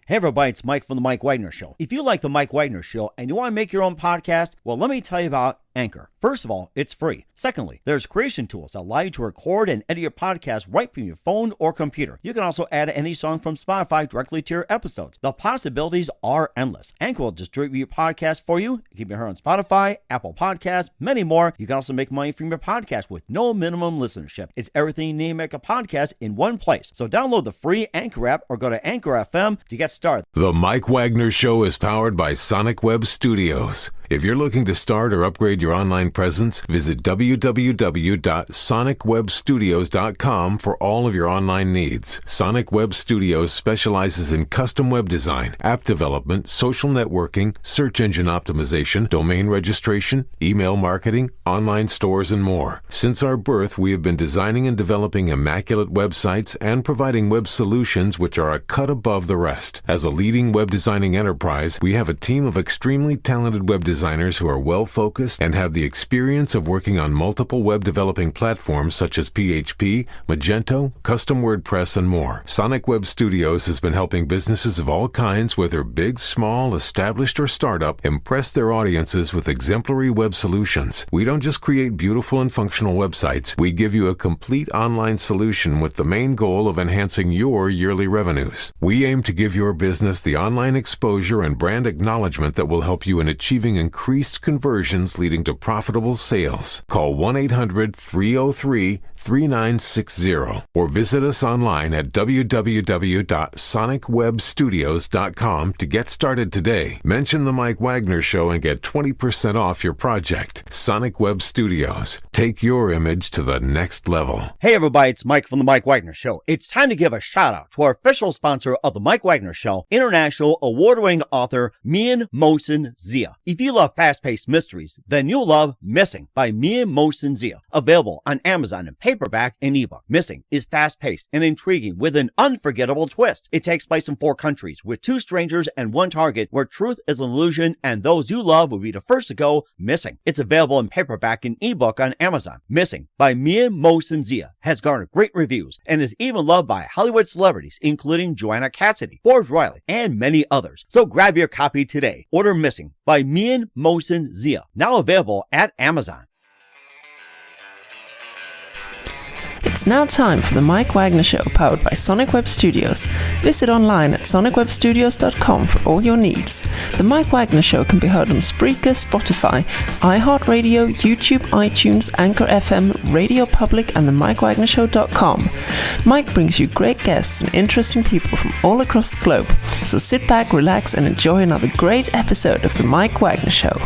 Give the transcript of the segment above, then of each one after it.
Hey everybody, it's Mike from The Mike Wagner Show. If you like The Mike Wagner Show and you want to make your own podcast, well, let me tell you about Anchor. First of all, it's free. Secondly, there's creation tools that allow you to record and edit your podcast right from your phone or computer. You can also add any song from Spotify directly to your episodes. The possibilities are endless. Anchor will distribute your podcast for you. You can be heard on Spotify, Apple Podcasts, many more. You can also make money from your podcast with no minimum listenership. It's everything you need to make a podcast in one place. So download the free Anchor app or go to Anchor FM to get started. The Mike Wagner Show is powered by Sonic Web Studios. If you're looking to start or upgrade your online presence, visit www.sonicwebstudios.com for all of your online needs. Sonic Web Studios specializes in custom web design, app development, social networking, search engine optimization, domain registration, email marketing, online stores, and more. Since our birth, we have been designing and developing immaculate websites and providing web solutions which are a cut above the rest. As a leading web designing enterprise, we have a team of extremely talented web designers who are well-focused and have the experience of working on multiple web developing platforms such as PHP, Magento, custom WordPress, and more. Sonic Web Studios has been helping businesses of all kinds, whether big, small, established, or startup, impress their audiences with exemplary web solutions. We don't just create beautiful and functional websites. We give you a complete online solution with the main goal of enhancing your yearly revenues. We aim to give your business the online exposure and brand acknowledgement that will help you in achieving increased conversions leading to profitable sales. Call 1-800-303-3960 or visit us online at www.sonicwebstudios.com to get started today. Mention The Mike Wagner Show and get 20% off your project. Sonic Web Studios. Take your image to the next level. Hey everybody, it's Mike from The Mike Wagner Show. It's time to give a shout out to our official sponsor of The Mike Wagner Show, international award-winning author Mian Mohsen Zia. If you love fast-paced mysteries, then you'll love Missing by Mian Mohsen Zia. Available on Amazon in paperback and ebook. Missing is fast-paced and intriguing with an unforgettable twist. It takes place in 4 countries with 2 strangers and 1 target where truth is an illusion and those you love will be the first to go missing. It's available in paperback and ebook on Amazon. Missing by Mian Mohsen Zia has garnered great reviews and is even loved by Hollywood celebrities including Joanna Cassidy, Forbes Riley, and many others. So grab your copy today. Order Missing by Mian Mohsen Zia, now available at Amazon. It's now time for the Mike Wagner Show, powered by Sonic Web Studios. Visit online at sonicwebstudios.com for all your needs. The Mike Wagner Show can be heard on Spreaker, Spotify, iHeartRadio, YouTube, iTunes, Anchor FM, Radio Public, and themikewagnershow.com. Mike brings you great guests and interesting people from all across the globe. So sit back, relax, and enjoy another great episode of the Mike Wagner Show.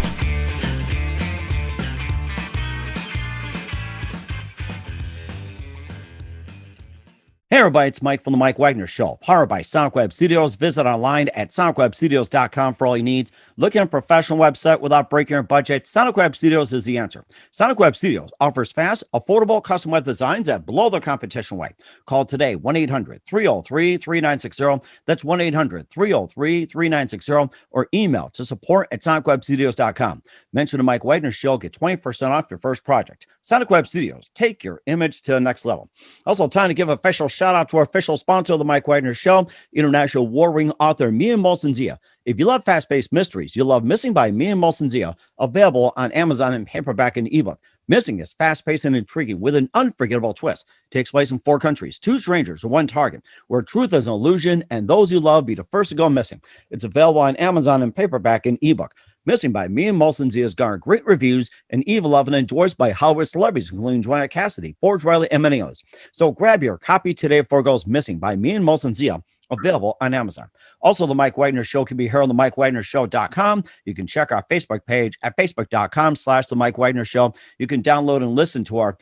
Hey everybody, it's Mike from The Mike Wagner Show, powered by Sonic Web Studios. Visit online at sonicwebstudios.com for all you need. Looking at a professional website without breaking your budget? Sonic Web Studios is the answer. Sonic Web Studios offers fast, affordable custom web designs at below the competition rate. Call today, 1-800-303-3960. That's 1-800-303-3960, or email to support@sonicwebstudios.com. Mention the Mike Wagner Show, get 20% off your first project. Sonic Web Studios, take your image to the next level. Also, time to give official shout out to our official sponsor of the Mike Wagner Show, international award-winning author Mian Mohsen Zia. If you love fast-paced mysteries, you'll love Missing by Mian Mohsen Zia, available on Amazon in paperback and ebook. Missing is fast-paced and intriguing with an unforgettable twist. Takes place in 4 countries, 2 strangers, and 1 target, where truth is an illusion and those you love be the first to go missing. It's available on Amazon in paperback and ebook. Missing by Mian Mohsen Zia has garnered great reviews and even loved and enjoyed by Hollywood celebrities, including Joanna Cassidy, Forbes Riley, and many others. So grab your copy today before it goes missing by Mian Mohsen Zia, available on Amazon. Also, the Mike Wagner Show can be heard on themikewagnershow.com. You can check our Facebook page at facebook.com/the Mike Wagner Show. You can download and listen to our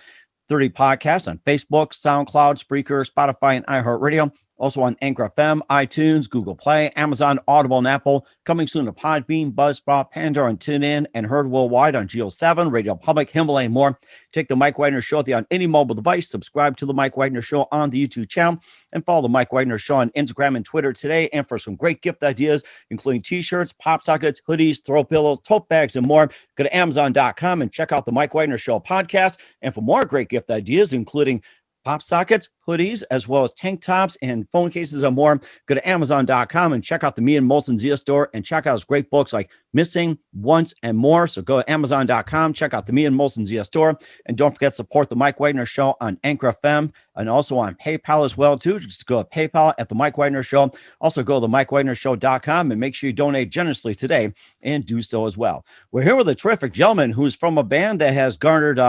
30 podcasts on Facebook, SoundCloud, Spreaker, Spotify, and iHeartRadio. Also on Anchor FM, iTunes, Google Play, Amazon, Audible, and Apple. Coming soon to Podbean, Buzzsprout, Pandora, and TuneIn, and heard worldwide on Geo7, Radio Public, Himalaya, and more. Take the Mike Wagner Show on any mobile device. Subscribe to the Mike Wagner Show on the YouTube channel, and follow the Mike Wagner Show on Instagram and Twitter today. And for some great gift ideas, including T-shirts, pop sockets, hoodies, throw pillows, tote bags, and more, go to Amazon.com and check out the Mike Wagner Show podcast. And for more great gift ideas, including pop sockets, hoodies, as well as tank tops and phone cases and more. Go to Amazon.com and check out the Me and Molson Zia store and check out his great books like Missing, Once, and More. So go to Amazon.com, check out the Me and Molson Zia store. And don't forget to support the Mike Wagner Show on Anchor FM and also on PayPal as well, too. Just go to PayPal at the Mike Wagner Show. Also go to MikeWagnerShow.com and make sure you donate generously today and do so as well. We're here with a terrific gentleman who's from a band that has garnered,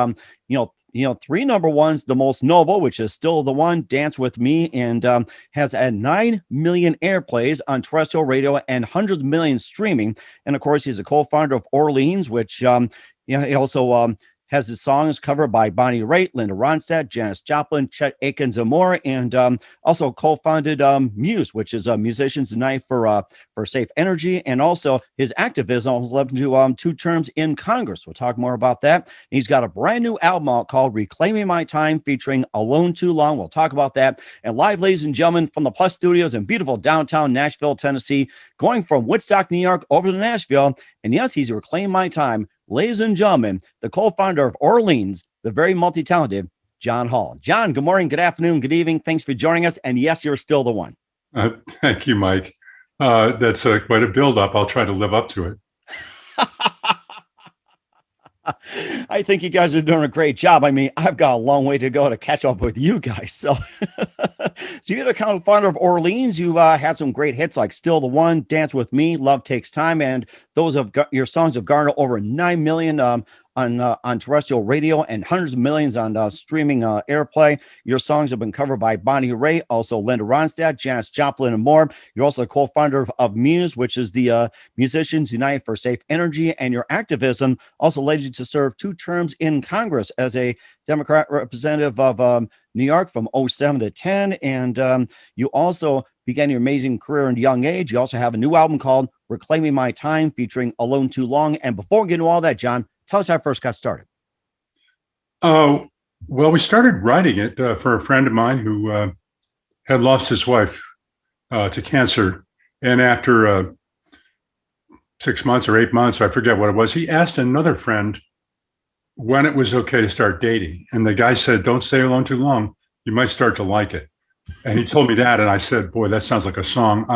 three number ones, the most noble, which is Still the One, Dance With Me, and has had 9 million airplays on terrestrial radio and hundreds of millions streaming. And of course, he's a co-founder of Orleans, which he also has his songs covered by Bonnie Raitt, Linda Ronstadt, Janis Joplin, Chet Atkins, and more. And also co-founded Muse, which is a Musicians Unite for Safe Energy. And also his activism has led to 2 terms in Congress. We'll talk more about that. He's got a brand new album out called Reclaiming My Time, featuring Alone Too Long. We'll talk about that. And live, ladies and gentlemen, from the Plus Studios in beautiful downtown Nashville, Tennessee, going from Woodstock, New York, over to Nashville. And yes, he's Reclaiming My Time. Ladies and gentlemen, the co-founder of Orleans, the very multi-talented John Hall. John, good morning, good afternoon, good evening. Thanks for joining us. And yes, you're still the one. Thank you, Mike. That's quite a build-up. I'll try to live up to it. I think you guys are doing a great job. I mean, I've got a long way to go to catch up with you guys. So you're the co-founder of Orleans. You had some great hits like Still the One, Dance With Me, Love Takes Time. And those of your songs have garnered over 9 million on terrestrial radio and hundreds of millions on streaming airplay. Your songs have been covered by Bonnie Raitt, also Linda Ronstadt, Janis Joplin, and more. You're also a co-founder of Muse, which is the Musicians Unite for Safe Energy, and your activism also led you to serve 2 terms in Congress as a Democrat representative of New York from 07 to 10. And you also began your amazing career in a young age. You also have a new album called Reclaiming My Time, featuring Alone Too Long. And before we get into all that, John, tell us how it first got started. Well, we started writing it for a friend of mine who had lost his wife to cancer. And after 6 months or 8 months, I forget what it was, he asked another friend when it was okay to start dating. And the guy said, don't stay alone too long. You might start to like it. And he told me that. And I said, boy, that sounds like a song.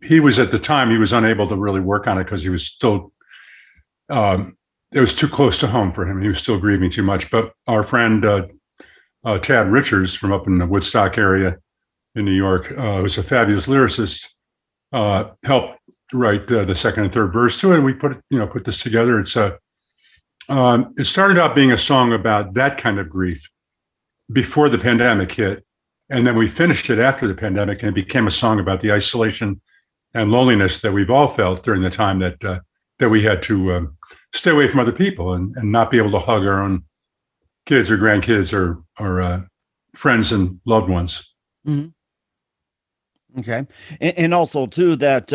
He was at the time, he was unable to really work on it because he was still, it was too close to home for him. He was still grieving too much. But our friend, Tad Richards from up in the Woodstock area in New York, who's a fabulous lyricist, helped write the second and third verse to it. And we put this together. It started out being a song about that kind of grief before the pandemic hit. And then we finished it after the pandemic, and it became a song about the isolation and loneliness that we've all felt during the time that we had to stay away from other people and not be able to hug our own kids or grandkids or friends and loved ones. Mm-hmm. Okay. And also too, that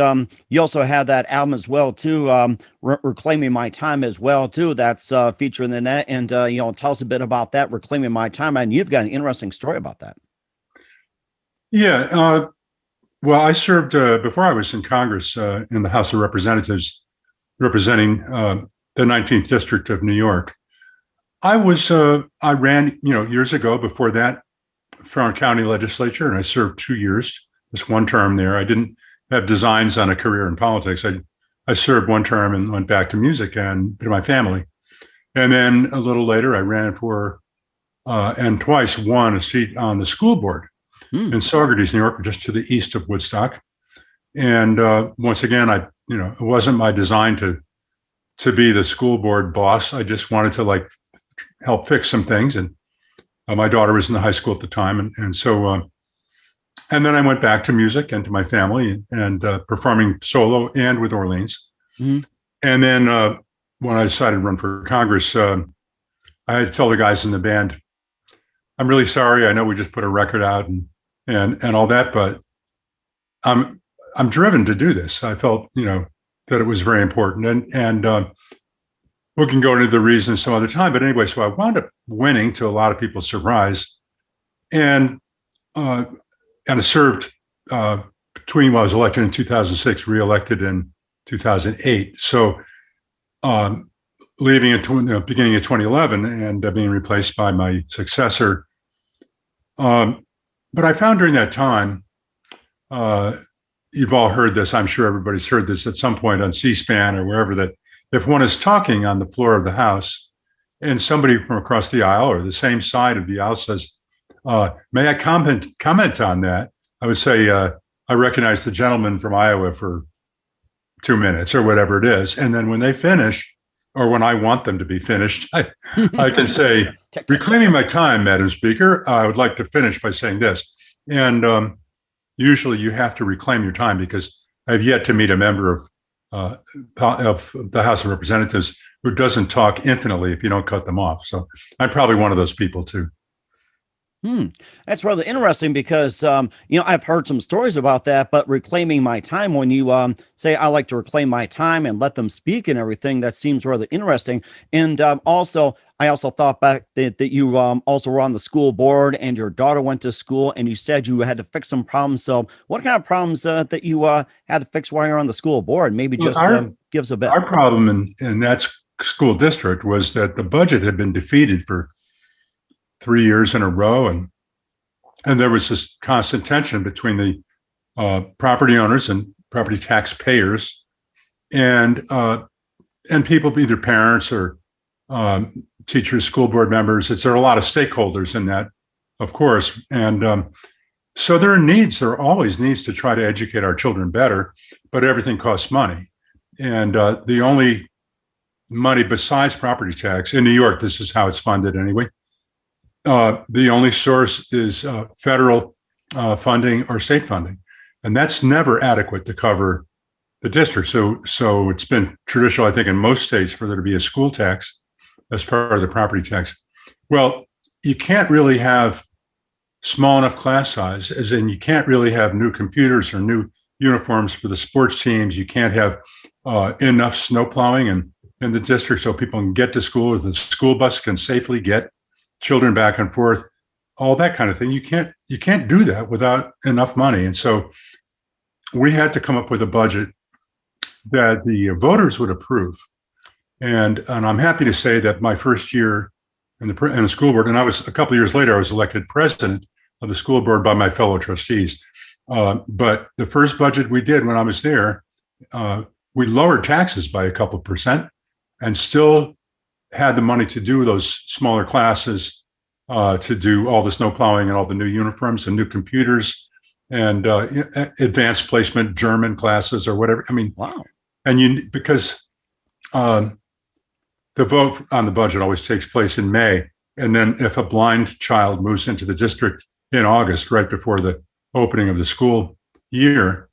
you also had that album as well too, Reclaiming My Time as well too, that's featuring the net. And tell us a bit about that, Reclaiming My Time. And you've got an interesting story about that. Yeah. Well, I served before I was in Congress in the House of Representatives, representing the 19th District of New York. I ran, years ago before that for our county legislature, and I served 2 years. This one term there. I didn't have designs on a career in politics. I served one term and went back to music and to my family. And then a little later, I ran for and twice won a seat on the school board in Saugerties, New York, just to the east of Woodstock. And once again, it wasn't my design to be the school board boss. I just wanted to help fix some things. And my daughter was in the high school at the time, and so. And then I went back to music and to my family and performing solo and with Orleans. Mm-hmm. And then when I decided to run for Congress, I had to tell the guys in the band, I'm really sorry. I know we just put a record out and all that, but I'm driven to do this. I felt, that it was very important. And we can go into the reasons some other time. But anyway, so I wound up winning, to a lot of people's surprise. And I served between when I was elected in 2006, reelected in 2008. So leaving in the beginning of 2011 and being replaced by my successor But I found during that time, you've all heard this, I'm sure everybody's heard this at some point on C-SPAN or wherever, that if one is talking on the floor of the House and somebody from across the aisle or the same side of the aisle says, may I comment on that? I would say, I recognize the gentleman from Iowa for 2 minutes or whatever it is. And then when they finish, or when I want them to be finished, I can say, reclaiming my time, Madam Speaker, I would like to finish by saying this. And usually you have to reclaim your time, because I've yet to meet a member of the House of Representatives who doesn't talk infinitely if you don't cut them off. So I'm probably one of those people too. That's rather interesting because, I've heard some stories about that, but reclaiming my time, when you say I like to reclaim my time and let them speak and everything, that seems rather interesting. And I also thought back that you also were on the school board and your daughter went to school, and you said you had to fix some problems. So what kind of problems that you had to fix while you're on the school board? Maybe just give us a bit. Our problem in that school district was that the budget had been defeated for 3 years in a row, and there was this constant tension between the property owners and property taxpayers, and people, either parents or teachers, school board members. There are a lot of stakeholders in that, of course, and so there are always needs to try to educate our children better, but everything costs money, and the only money besides property tax in New York, this is how it's funded anyway. The only source is federal funding or state funding, and that's never adequate to cover the district. So it's been traditional, I think, in most states for there to be a school tax as part of the property tax. Well, you can't really have small enough class size, as in you can't really have new computers or new uniforms for the sports teams. You can't have enough snow plowing in the district so people can get to school, or the school bus can safely get children back and forth, all that kind of thing. You can't do that without enough money. And so we had to come up with a budget that the voters would approve. And I'm happy to say that my first year in the school board, and a couple of years later, I was elected president of the school board by my fellow trustees. But the first budget we did when I was there, we lowered taxes by a couple percent and still had the money to do those smaller classes, to do all the snow plowing and all the new uniforms and new computers and advanced placement German classes or whatever. I mean, wow. And because the vote on the budget always takes place in May. And then if a blind child moves into the district in August, right before the opening of the school year,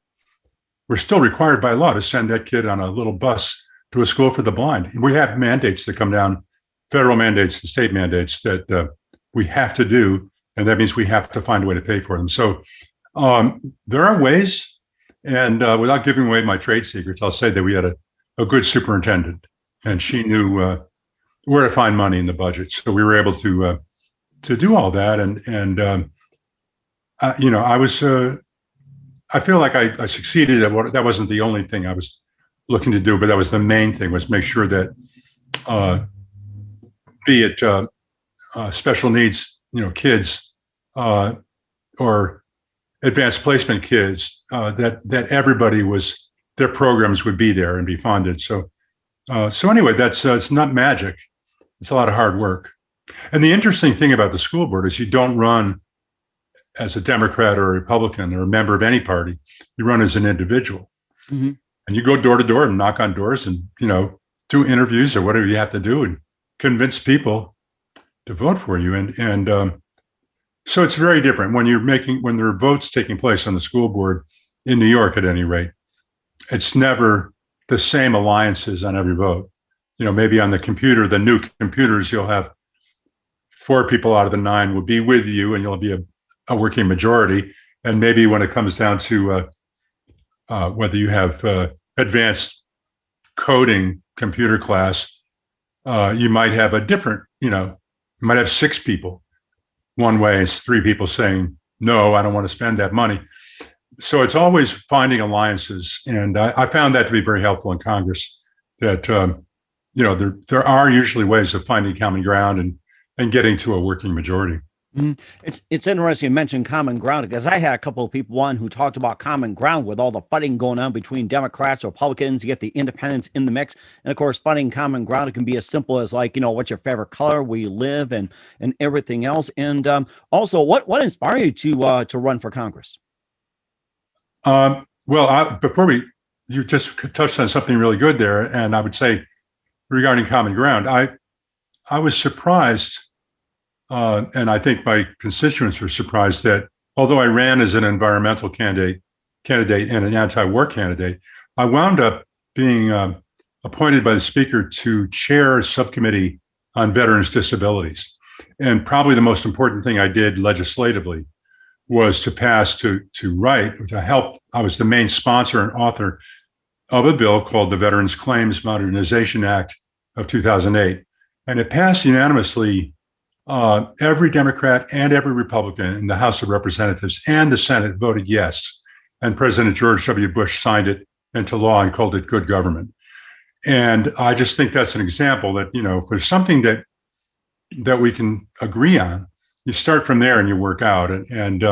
we're still required by law to send that kid on a little bus to a school for the blind. We have mandates that come down, federal mandates and state mandates that we have to do, and that means we have to find a way to pay for them. So there are ways, and without giving away my trade secrets, I'll say that we had a good superintendent, and she knew where to find money in the budget. So we were able to do all that, and I feel like I succeeded at what. That wasn't the only thing I was looking to do, but that was the main thing, was make sure that be it special needs, kids or advanced placement kids, that everybody their programs would be there and be funded. So anyway, that's it's not magic. It's a lot of hard work. And the interesting thing about the school board is you don't run as a Democrat or a Republican or a member of any party. You run as an individual. Mm-hmm. And you go door to door and knock on doors and, do interviews or whatever you have to do and convince people to vote for you. And so it's very different when there are votes taking place on the school board in New York, at any rate. It's never the same alliances on every vote. Maybe on the new computers, you'll have 4 people out of the 9 will be with you and you'll be a working majority. And maybe when it comes down to whether you have advanced coding computer class, you might have a different, you might have 6 people one way, it's 3 people saying, no, I don't want to spend that money. So it's always finding alliances. And I found that to be very helpful in Congress, that, there are usually ways of finding common ground and getting to a working majority. It's interesting you mentioned common ground because I had a couple of people on who talked about common ground with all the fighting going on between Democrats, Republicans. You get the independents in the mix, and of course, fighting common ground, it can be as simple as like what's your favorite color, where you live, and everything else. And also, what inspired you to run for Congress? Well, you just touched on something really good there, and I would say regarding common ground, I was surprised. And I think my constituents were surprised that although I ran as an environmental candidate and an anti-war candidate, I wound up being appointed by the Speaker to chair a subcommittee on veterans' disabilities. And probably the most important thing I did legislatively was to help. I was the main sponsor and author of a bill called the Veterans Claims Modernization Act of 2008. And it passed unanimously. Every Democrat and every Republican in the House of Representatives and the Senate voted yes. And President George W. Bush signed it into law and called it good government. And I just think that's an example that, for something that we can agree on, you start from there and you work out. And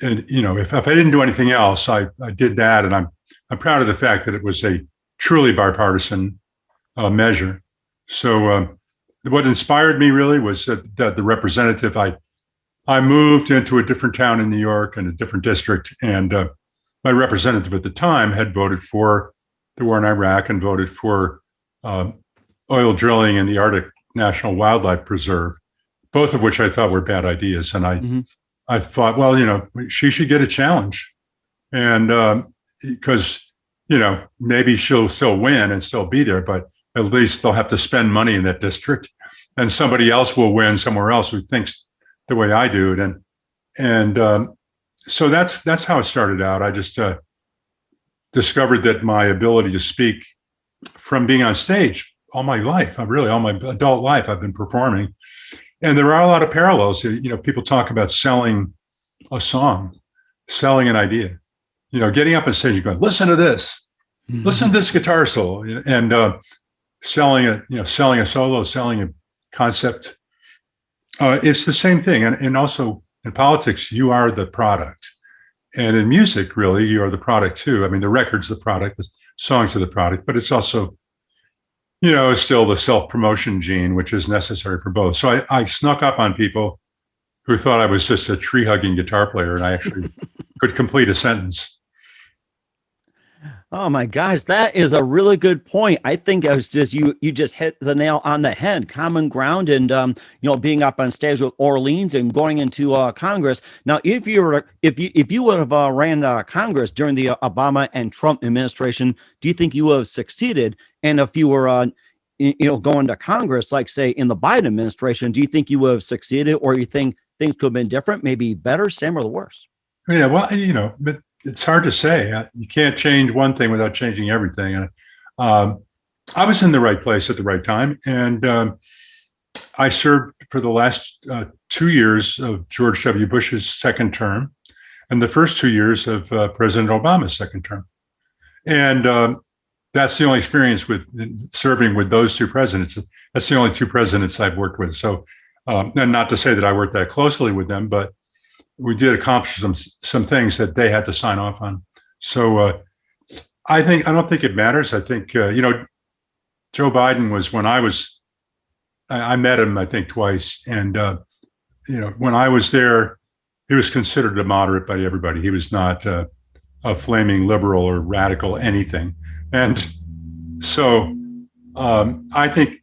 if I didn't do anything else, I did that. And I'm proud of the fact that it was a truly bipartisan measure. So, what inspired me really was that the representative, I moved into a different town in New York and a different district. And my representative at the time had voted for the war in Iraq and voted for oil drilling in the Arctic National Wildlife Preserve, both of which I thought were bad ideas. And I thought, well, she should get a challenge. And because, maybe she'll still win and still be there, but at least they'll have to spend money in that district, and somebody else will win somewhere else who thinks the way I do it. And so that's how it started out. I just discovered that my ability to speak from being on stage all my life, all my adult life, I've been performing. And there are a lot of parallels. People talk about selling a song, selling an idea, getting up on stage and going, listen to this, listen to this guitar solo, and selling a solo, selling a concept. It's the same thing. And also in politics, you are the product. And in music, really, you are the product too. I mean, the record's the product, the songs are the product, but it's also, it's still the self-promotion gene, which is necessary for both. So I snuck up on people who thought I was just a tree-hugging guitar player, and I actually could complete a sentence. Oh my gosh, that is a really good point. I think it was just you just hit the nail on the head. Common ground, and being up on stage with Orleans and going into Congress. Now, if you would have ran Congress during the Obama and Trump administration, do you think you would have succeeded? And if you were going to Congress, like say in the Biden administration, do you think you would have succeeded, or you think things could have been different, maybe better, same, or the worse? Yeah, well, but it's hard to say. You can't change one thing without changing everything. And I was in the right place at the right time. And I served for the last 2 years of George W. Bush's second term and the first 2 years of President Obama's second term. And that's the only experience with serving with those two presidents. That's the only two presidents I've worked with. So, and not to say that I worked that closely with them, but we did accomplish some things that they had to sign off on. So I don't think it matters. I think, Joe Biden was, when I met him, I think twice. And, when I was there, he was considered a moderate by everybody. He was not a flaming liberal or radical anything. And so I think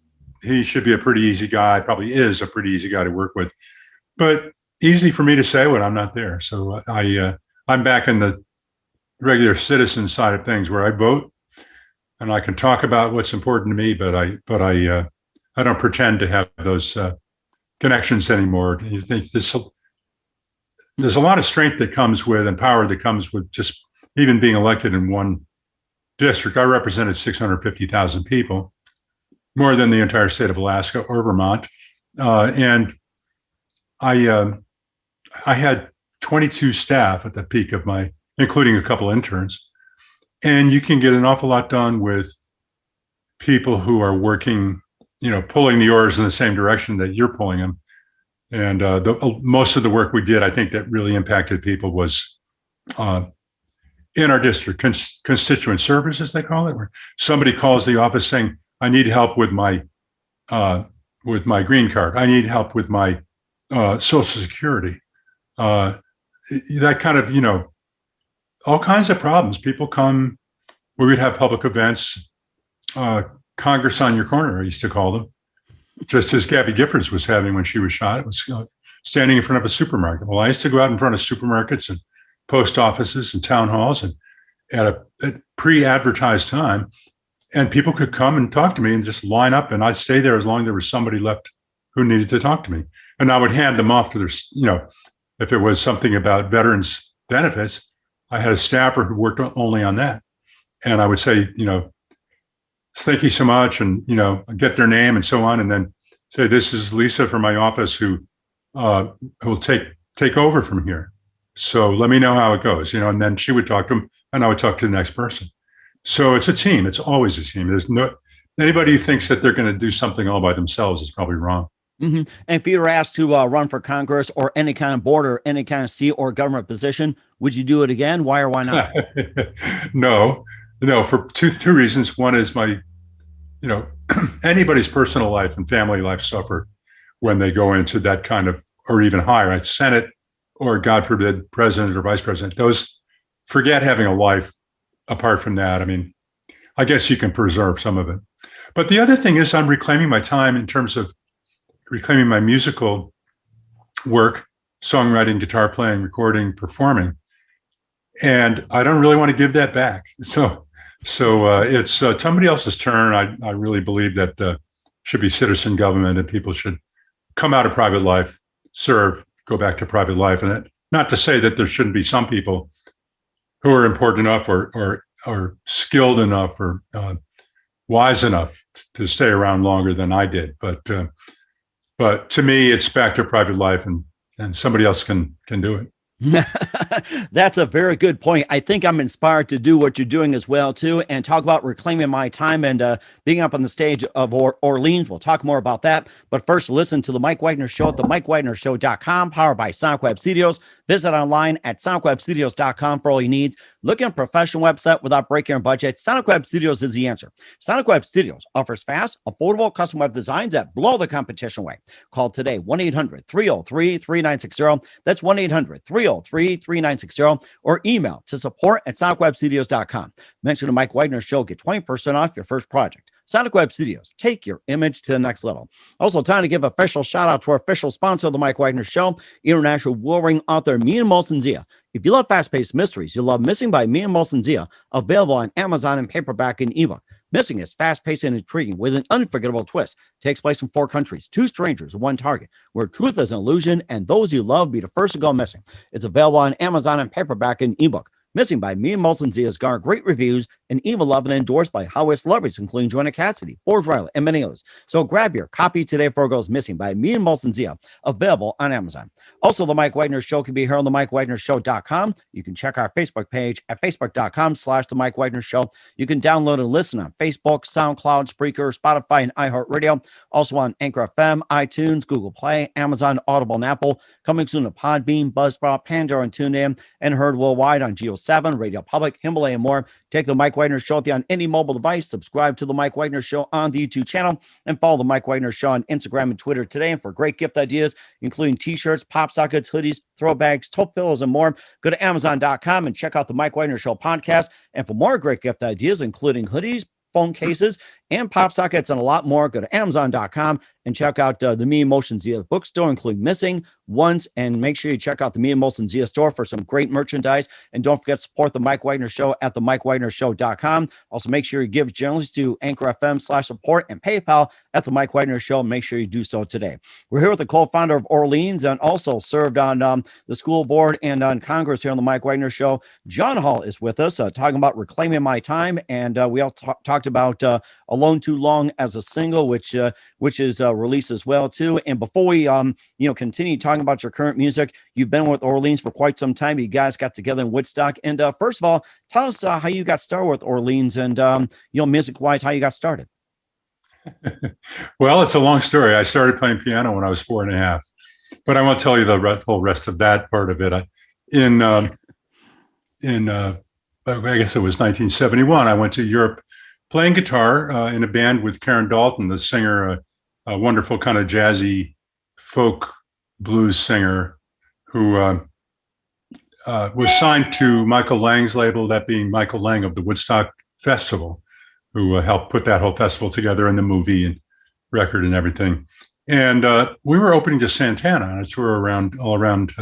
he should be a pretty easy guy, probably is a pretty easy guy to work with. But easy for me to say when I'm not there. So I'm back in the regular citizen side of things where I vote and I can talk about what's important to me, but I don't pretend to have those connections anymore. You think there's a lot of strength that comes with, and power that comes with, just even being elected in one district. I represented 650,000 people, more than the entire state of Alaska or Vermont, and I had 22 staff at the peak of including a couple interns. And you can get an awful lot done with people who are working, pulling the oars in the same direction that you're pulling them. And most of the work we did, I think, that really impacted people was in our district, constituent service, as they call it, where somebody calls the office saying, "I need help with my green card. I need help with my Social Security." That kind of, all kinds of problems. People come. We would have public events, Congress on your corner, I used to call them, just as Gabby Giffords was having when she was shot. It was standing in front of a supermarket. Well, I used to go out in front of supermarkets and post offices and town halls and at a pre-advertised time, and people could come and talk to me and just line up, and I'd stay there as long as there was somebody left who needed to talk to me. And I would hand them off to their, if it was something about veterans benefits, I had a staffer who worked only on that. And I would say, thank you so much, and get their name and so on, and then say, "This is Lisa from my office who will take over from here. So let me know how it goes." And then she would talk to them, and I would talk to the next person. So it's a team. It's always a team. There's anybody who thinks that they're going to do something all by themselves is probably wrong. Mm-hmm. And if you were asked to run for Congress or any kind of board or any kind of seat or government position, would you do it again? Why or why not? No, for two reasons. One is my, anybody's personal life and family life suffer when they go into that kind of, or even higher, right? Senate, or God forbid, president or vice president. Those, forget having a life apart from that. I mean, I guess you can preserve some of it. But the other thing is I'm reclaiming my time in terms of reclaiming my musical work, songwriting, guitar playing, recording, performing. And I don't really want to give that back. So it's somebody else's turn. I really believe that should be citizen government, and people should come out of private life, serve, go back to private life. And that, not to say that there shouldn't be some people who are important enough or skilled enough or wise enough to stay around longer than I did. But to me, it's back to private life, and somebody else can do it. That's a very good point. I think I'm inspired to do what you're doing as well, too, and talk about reclaiming my time and being up on the stage of Orleans. We'll talk more about that. But first, listen to the Mike Wagner Show at themikewagnershow.com, powered by Sonic Web Studios. Visit online at sonicwebstudios.com for all your needs. Looking at a professional website without breaking your budget? Sonic Web Studios is the answer. Sonic Web Studios offers fast, affordable custom web designs that blow the competition away. Call today, 1-800-303-3960. That's 1-800-303-3960. Or email to support@sonicwebstudios.com. Mention the Mike Wagner Show. Get 20% off your first project. Sonic Web Studios, take your image to the next level. Also, time to give a official shout out to our official sponsor of the Mike Wagner Show, international warring author Mia Molson Zia. If you love fast-paced mysteries, you'll love Missing by Mia Molson Zia, available on Amazon in paperback and ebook. Missing is fast-paced and intriguing with an unforgettable twist. Takes place in 4 countries, 2 strangers, 1 target, where truth is an illusion and those you love be the first to go missing. It's available on Amazon in paperback and ebook. Missing by Mia Molson Zia has garnered great reviews and even loved and endorsed by Hollywood celebrities, including Joanna Cassidy, Forrest Riley, and many others. So grab your copy today before it goes missing by Mia Molson Zia, available on Amazon. Also, the Mike Wagner Show can be heard on themikewagnershow.com. You can check our Facebook page at facebook.com/The Mike Wagner Show. You can download and listen on Facebook, SoundCloud, Spreaker, Spotify, and iHeartRadio. Also on Anchor FM, iTunes, Google Play, Amazon, Audible, and Apple. Coming soon to Podbean, Buzzsprout, Pandora, and TuneIn, and heard worldwide on Geo7, Radio Public, Himalaya, and more. Take the Mike Wagner Show on any mobile device. Subscribe to the Mike Wagner Show on the YouTube channel, and follow the Mike Wagner Show on Instagram and Twitter today. And for great gift ideas, including t-shirts, pop sockets, hoodies, throwbacks, tote pillows, and more, go to Amazon.com and check out the Mike Wagner Show podcast. And for more great gift ideas, including hoodies, phone cases, and pop sockets, and a lot more, go to Amazon.com and check out the Mia Molson Zia bookstore, including Missing, Once, and make sure you check out the Mia Molson Zia store for some great merchandise. And don't forget to support the Mike Wagner Show at themikewagnershow.com. Also, make sure you give generously to Anchor FM/support and PayPal at the Mike Wagner Show. Make sure you do so today. We're here with the co-founder of Orleans and also served on the school board and on Congress here on the Mike Wagner Show. John Hall is with us talking about reclaiming my time. And we all talked about Alone Too Long as a single, which is released as well too. And before we continue talking about your current music, you've been with Orleans for quite some time. You guys got together in Woodstock. And first of all, tell us how you got started with Orleans and music wise, how you got started. Well, it's a long story. I started playing piano when I was 4.5, but I won't tell you the whole rest of that part of it. In I guess it was 1971, I went to Europe playing guitar in a band with Karen Dalton, the singer, a wonderful kind of jazzy folk blues singer who was signed to Michael Lang's label, that being Michael Lang of the Woodstock Festival, who helped put that whole festival together and the movie and record and everything. And we were opening to Santana on a tour all around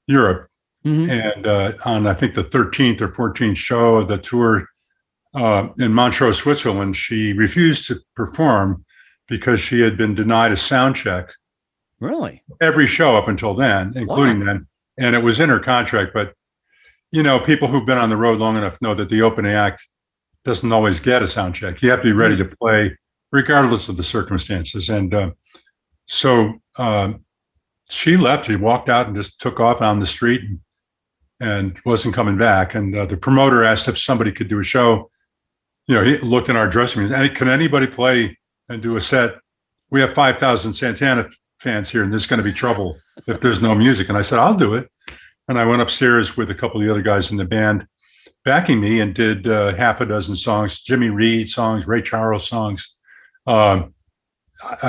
Europe. Mm-hmm. And on, I think, the 13th or 14th show of the tour in Montreux, Switzerland, she refused to perform because she had been denied a sound check. Really? Every show up until then, including then. And it was in her contract. But, people who've been on the road long enough know that the opening act doesn't always get a sound check. You have to be ready to play regardless of the circumstances. And so she left. She walked out and just took off on the street and wasn't coming back. And the promoter asked if somebody could do a show. He looked in our dressing room. Can anybody play and do a set? We have 5,000 Santana fans here, and there's going to be trouble if there's no music. And I said, I'll do it. And I went upstairs with a couple of the other guys in the band backing me and did half a dozen songs, Jimmy Reed songs, Ray Charles songs,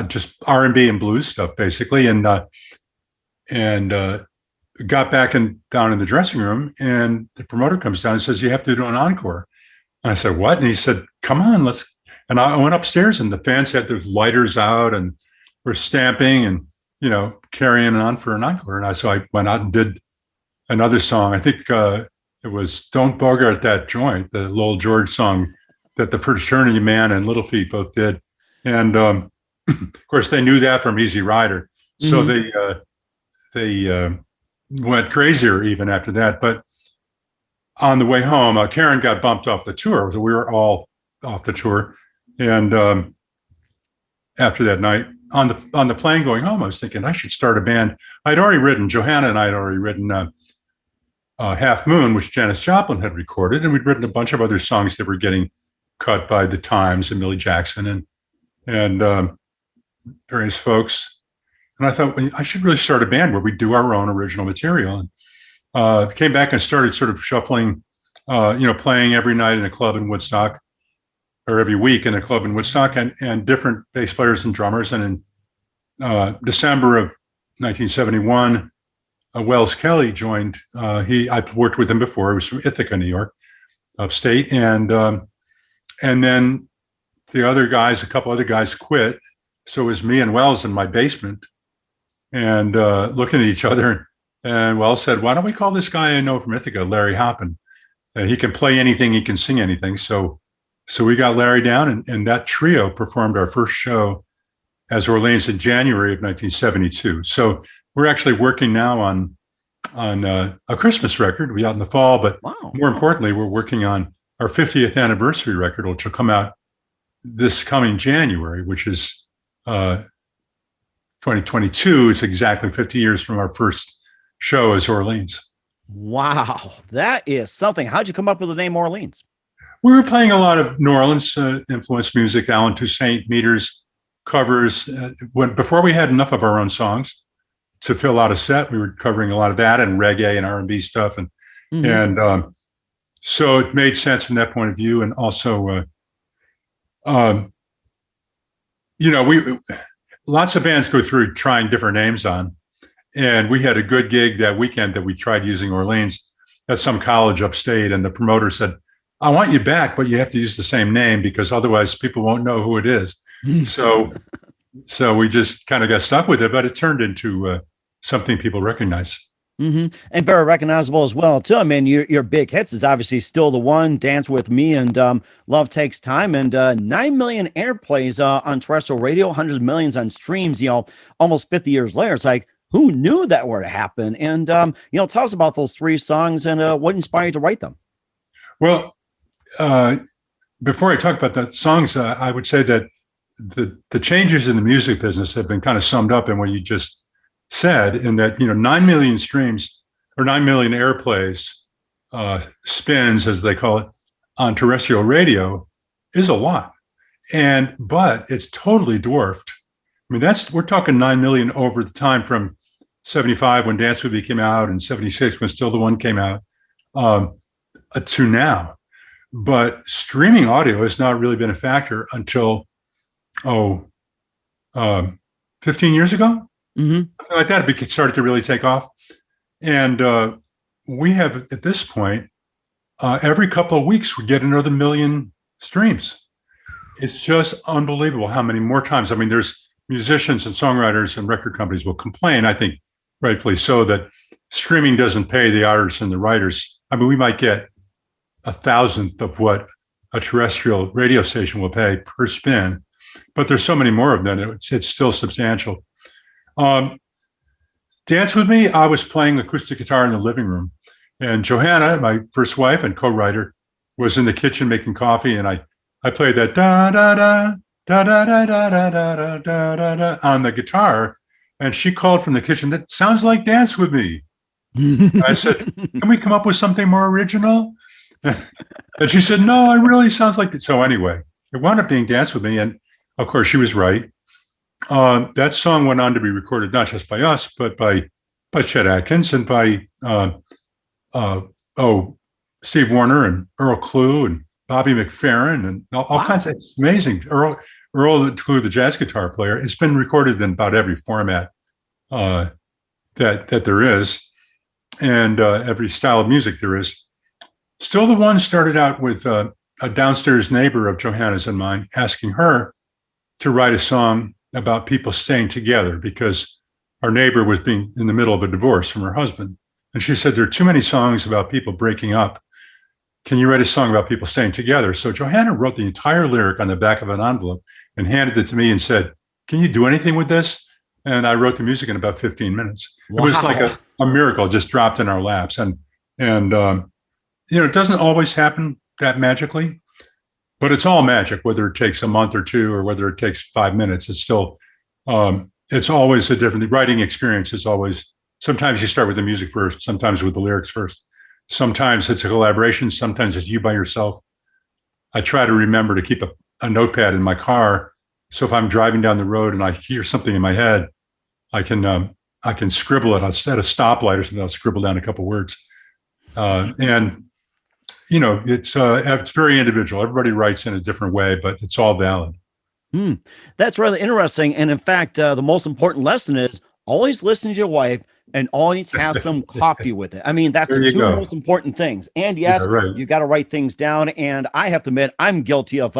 just R&B and blues stuff, basically. And got back down in the dressing room, and the promoter comes down and says, you have to do an encore. And I said, what? And he said, come on, let's. And I went upstairs, and the fans had their lighters out and were stamping and, carrying on for an encore. And so I went out and did another song. I think it was Don't Bogart That Joint, the Lowell George song that the Fraternity Man and Little Feat both did. And of course, they knew that from Easy Rider. So they went crazier even after that. But on the way home, Karen got bumped off the tour. So we were all off the tour. And after that night, on the plane going home, I was thinking I should start a band. Johanna and I had already written Half Moon, which Janis Joplin had recorded. And we'd written a bunch of other songs that were getting cut by the Times and Millie Jackson and various folks. And I thought, I should really start a band where we do our own original material. And came back and started sort of shuffling, playing every night in a club in Woodstock, or every week in a club in Woodstock, and different bass players and drummers. And in December of 1971, Wells Kelly joined. I worked with him before. He was from Ithaca, New York, upstate. And then a couple other guys quit. So it was me and Wells in my basement, and looking at each other. And Wells said, why don't we call this guy I know from Ithaca, Larry Hoppin? He can play anything, he can sing anything. So we got Larry down, and that trio performed our first show as Orleans in January of 1972. So we're actually working now on a Christmas record. We'll be out in the fall, but more importantly, we're working on our 50th anniversary record, which will come out this coming January, which is 2022. It's exactly 50 years from our first show as Orleans. Wow, that is something. How'd you come up with the name Orleans? We were playing a lot of New Orleans influenced music, Alan Toussaint, meters, covers. Before we had enough of our own songs to fill out a set, we were covering a lot of that and reggae and R&B stuff, and so it made sense from that point of view. And also, lots of bands go through trying different names on, and we had a good gig that weekend that we tried using Orleans at some college upstate, and the promoter said, I want you back, but you have to use the same name because otherwise people won't know who it is. So we just kind of got stuck with it, but it turned into something people recognize. Mm-hmm. And very recognizable as well, too. I mean, your big hits is obviously Still the One, Dance With Me, and Love Takes Time, and 9 million airplays on terrestrial radio, hundreds of millions on streams, almost 50 years later. It's like, who knew that were to happen? And, tell us about those three songs and what inspired you to write them. Well, before I talk about the songs, I would say that the changes in the music business have been kind of summed up in what you just said, in that 9 million streams or 9 million airplays, spins as they call it, on terrestrial radio is a lot, but it's totally dwarfed. I mean, we're talking 9 million over the time from '75 when Dance With Me came out, and '76 when Still the One came out, to now. But streaming audio has not really been a factor until 15 years ago. Mm-hmm. Like that, it started to really take off. And we have, at this point, every couple of weeks, we get another million streams. It's just unbelievable how many more times. I mean, there's musicians and songwriters and record companies will complain, I think rightfully so, that streaming doesn't pay the artists and the writers. I mean, we might get 1,000th of what a terrestrial radio station will pay per spin, but there's so many more of them. It's still substantial. Dance With Me, I was playing acoustic guitar in the living room, and Johanna, my first wife and co-writer, was in the kitchen making coffee, and I played that da da da da da da da da da da da da on the guitar, and she called from the kitchen, "That sounds like Dance With Me." I said, "Can we come up with something more original?" And she said, "No, it really sounds like it." So anyway, it wound up being Dance With Me, and of course she was right. That song went on to be recorded not just by us, but by Chet Atkins and by Steve Wariner and Earl Klugh and Bobby McFerrin and all kinds of. It's amazing. Earl Klugh, the jazz guitar player, it's been recorded in about every format that there is, and every style of music there is. Still the One started out with a downstairs neighbor of Johanna's and mine asking her to write a song about people staying together, because our neighbor was being in the middle of a divorce from her husband. And she said, there are too many songs about people breaking up. Can you write a song about people staying together? So Johanna wrote the entire lyric on the back of an envelope and handed it to me and said, can you do anything with this? And I wrote the music in about 15 minutes. Wow. It was like a miracle just dropped in our laps. And it doesn't always happen that magically, but it's all magic, whether it takes a month or two or whether it takes 5 minutes. It's still, it's always a different, the writing experience is always, sometimes you start with the music first, sometimes with the lyrics first. Sometimes it's a collaboration. Sometimes it's you by yourself. I try to remember to keep a notepad in my car. So if I'm driving down the road and I hear something in my head, I can scribble it. At a stoplight or something, I'll scribble down a couple words. It's very individual. Everybody writes in a different way, but it's all valid. That's really interesting. And in fact, the most important lesson is always listen to your wife and always have some coffee with it. I mean, that's the two most important things. And yes, you got to write things down. And I have to admit, I'm guilty of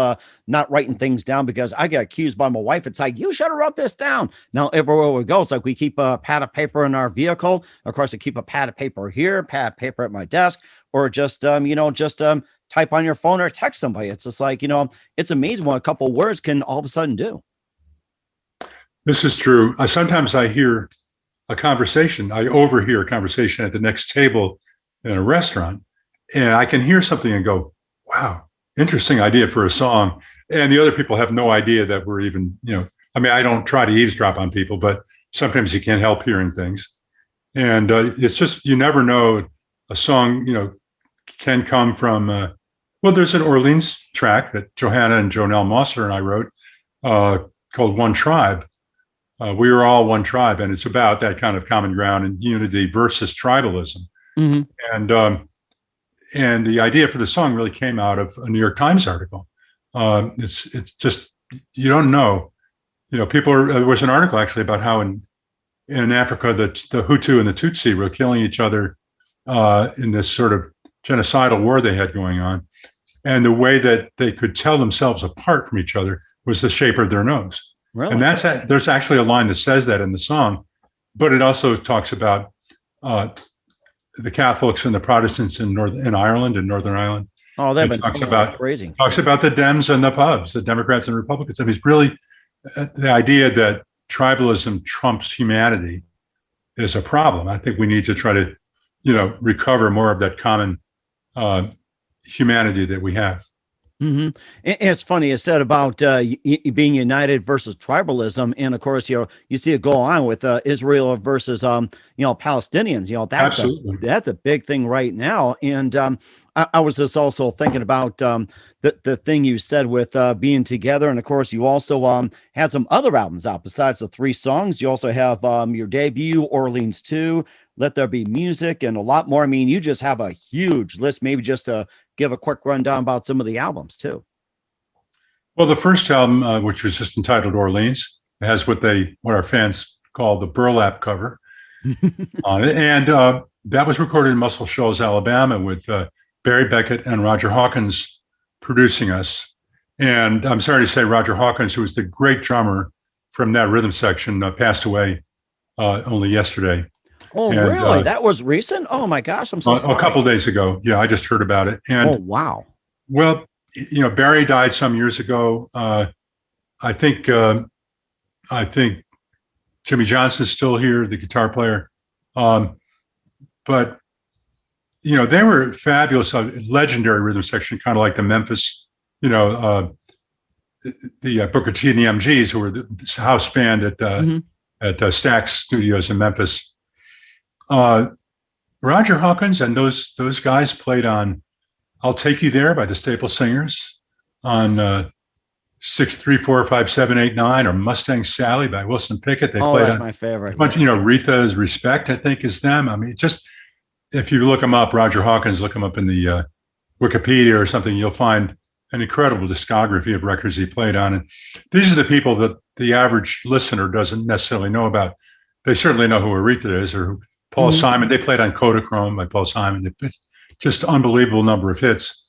not writing things down because I get accused by my wife. It's like, you should have wrote this down. Now, everywhere we go, it's like we keep a pad of paper in our vehicle. Of course, I keep a pad of paper here, pad of paper at my desk, or just type on your phone or text somebody. It's just like, it's amazing what a couple of words can all of a sudden do. This is true. Sometimes I hear a conversation. I overhear a conversation at the next table in a restaurant, and I can hear something and go, wow, interesting idea for a song. And the other people have no idea that we're even, I don't try to eavesdrop on people, but sometimes you can't help hearing things. And it's just, you never know. A song, can come from, there's an Orleans track that Johanna and Jonelle Mosser and I wrote called One Tribe. We are all one tribe, and it's about that kind of common ground and unity versus tribalism. Mm-hmm. And the idea for the song really came out of a New York Times article. It's just, you don't know, there was an article actually about how in Africa, the Hutu and the Tutsi were killing each other in this sort of genocidal war they had going on. And the way that they could tell themselves apart from each other was the shape of their nose. Really? And there's actually a line that says that in the song, but it also talks about the Catholics and the Protestants in Ireland and Northern Ireland. Oh, they've been crazy. Talks about the Dems and the pubs, the Democrats and Republicans. I mean, it's really the idea that tribalism trumps humanity is a problem. I think we need to try to, recover more of that common humanity that we have. hmm It's funny you said about being united versus tribalism, and of course, you see it go on with Israel versus Palestinians. Absolutely. That's a big thing right now. And I was just also thinking about the thing you said with being together, and of course, you also had some other albums out besides the three songs. You also have your debut, Orleans 2, Let There Be Music, and a lot more. I mean, you just have a huge list. Maybe just to give a quick rundown about some of the albums too. Well, the first album, which was just entitled Orleans, has what our fans call the burlap cover on it, and that was recorded in Muscle Shoals, Alabama, with Barry Beckett and Roger Hawkins producing us. And I'm sorry to say, Roger Hawkins, who was the great drummer from that rhythm section, passed away only yesterday. Oh, And, really? That was recent? Oh my gosh, I'm so sorry. a couple of days ago. Yeah, I just heard about it. And Oh, wow. well, Barry died some years ago. I think Jimmy Johnson's still here, the guitar player. But they were fabulous, legendary rhythm section, kind of like the Memphis, the Booker T and the MGs, who were the house band at Stax Studios in Memphis. Roger Hawkins and those guys played on "I'll Take You There" by the Staple Singers, on 6, 3, 4, 5, 7, 8, 9, or "Mustang Sally" by Wilson Pickett. They played that's on my favorite. a bunch, Retha's "Respect," I think, is them. I mean, just if you look them up, Roger Hawkins, look him up in the Wikipedia or something, you'll find an incredible discography of records he played on. And these are the people that the average listener doesn't necessarily know about. They certainly know who Aretha is, or who Paul Simon. They played on Kodachrome by Paul Simon. It's just unbelievable number of hits.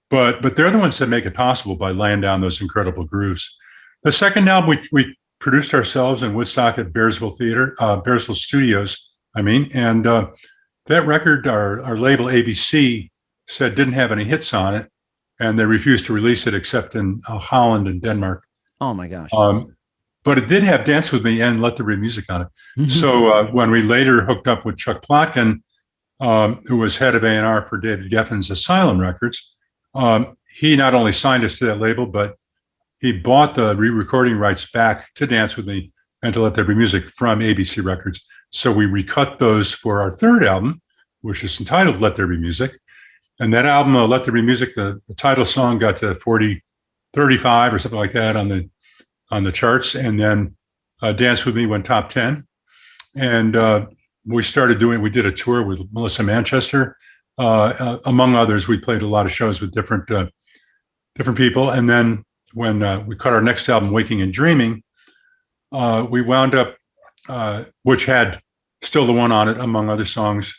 But they're the ones that make it possible by laying down those incredible grooves. The second album we produced ourselves in Woodstock at Bearsville Studios, and that record, our label ABC said didn't have any hits on it, and they refused to release it except in Holland and Denmark. Oh my gosh. But it did have "Dance With Me" and "Let There Be Music" on it. So when we later hooked up with Chuck Plotkin, who was head of A&R for David Geffen's Asylum Records, he not only signed us to that label, but he bought the re-recording rights back to "Dance With Me" and to "Let There Be Music" from ABC Records. So we recut those for our third album, which is entitled "Let There Be Music." And that album, "Let There Be Music," the title song got to 35 or something like that on the charts. And then "Dance With Me" went top 10. And we did a tour with Melissa Manchester. Among others, we played a lot of shows with different people. And then when we cut our next album, "Waking and Dreaming," we wound up, which had "Still the One" on it, among other songs.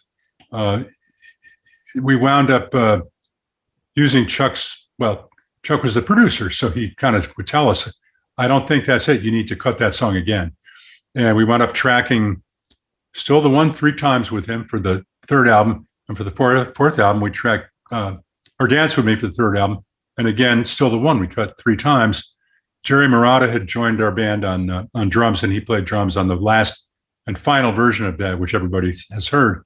We wound up using Chuck was the producer, so he kind of would tell us, "I don't think that's it. You need to cut that song again." And we wound up tracking "Still the One" 3 times with him for the third album. And for the fourth album, we tracked or "Dance With Me" for the third album. And again, "Still the One" we cut 3 times. Jerry Marotta had joined our band on drums, and he played drums on the last and final version of that, which everybody has heard.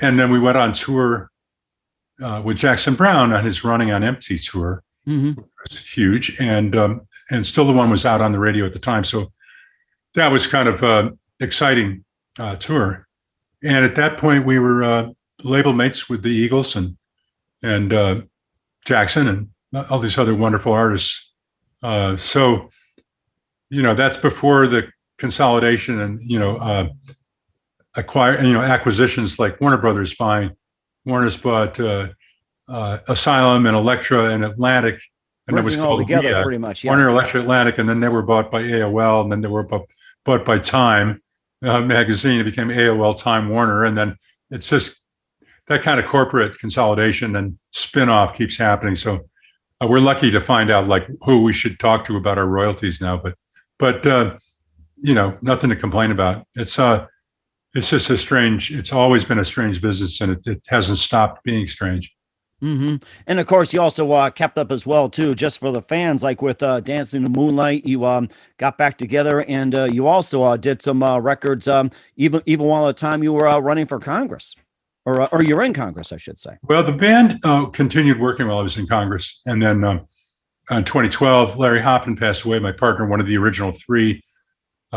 And then we went on tour with Jackson Browne on his "Running on Empty" tour. It was huge, and "Still the One" was out on the radio at the time, so that was kind of exciting tour. And at that point, we were label mates with the Eagles and Jackson and all these other wonderful artists. So that's before the consolidation and acquisitions, like Warner Brothers buying. Warner's bought Asylum and Elektra and Atlantic, and it was called together pretty much. Yes. Warner, Elektra, Atlantic, and then they were bought by AOL, and then they were bought by Time magazine. It became AOL Time Warner, and then it's just that kind of corporate consolidation and spin-off keeps happening. So we're lucky to find out like who we should talk to about our royalties now, but nothing to complain about. It's just it's always been a strange business, and it hasn't stopped being strange. And of course, you also kept up as well, too, just for the fans, like with "Dancing in the Moonlight." You got back together, and you also did some records, even while the time you were running for Congress. or you're in Congress, I should say. Well, the band continued working while I was in Congress. And then in 2012, Larry Hoppin passed away. My partner, one of the original three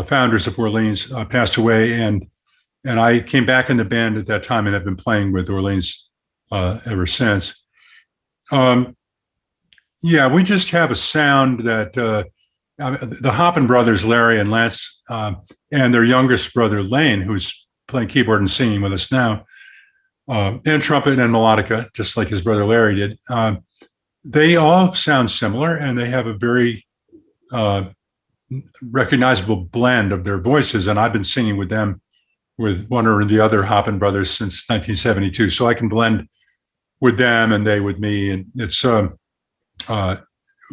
founders of Orleans, passed away. And I came back in the band at that time, and I've been playing with Orleans ever since. Yeah, we just have a sound that the Hoppin brothers, Larry and Lance, and their youngest brother, Lane, who's playing keyboard and singing with us now, and trumpet and melodica, just like his brother Larry did. They all sound similar, and they have a very recognizable blend of their voices. And I've been singing with them, with one or the other Hoppin brothers, since 1972. So I can blend with them and they with me. And it's